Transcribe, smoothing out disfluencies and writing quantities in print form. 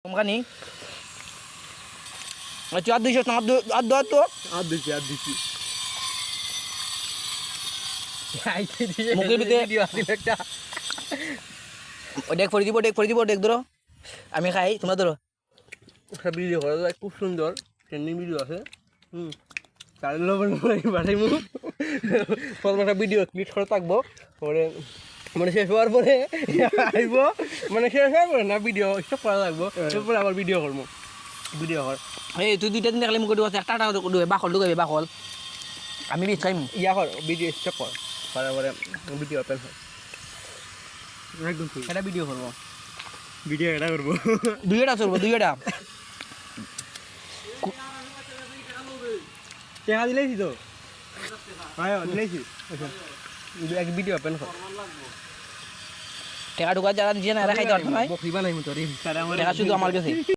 কমখানি আচ্ছা আর 200 না আর দাও তো আর দিছি মুখের ভিতরে একটা ডেক ফরি দিব ডেক ধরো আমি খাই তোমরা ধরো একটা ভিডিও করা যায় খুব সুন্দর ট্রেন্ডিং ভিডিও আছে তার লবণ বাড়াইমু প্রথম একটা ভিডিও ক্লিক করে থাকবো পরে মানে শেষ হওয়ার পরে আইব মানে শেষ হওয়ার পরে না ভিডিও স্টপ করা লাগবো তারপরে আবার ভিডিও করবো ভিডিও কর এই তুই 2টা দিন দেখলে মুখে দিব একটা ডুবে বাকল ঢুকাবি বাকল আমি বিচ খাইম ইয়া কর ভিডিও স্টপ কর পরে ভিডিও ওপেন হয় একদম ঠিক এটা ভিডিও করবো ভিডিও এটা করবো 2টা চলবো 2টা টাকা দিলেছি তো হ্যাঁ দিলেছি এক ভিডিও ওপেন কর টাকা ঢুকা যারা দিছে না এরা খাইতে পারতো না বকরি বানাইমু তোর টাকা শুধু আমার কাছে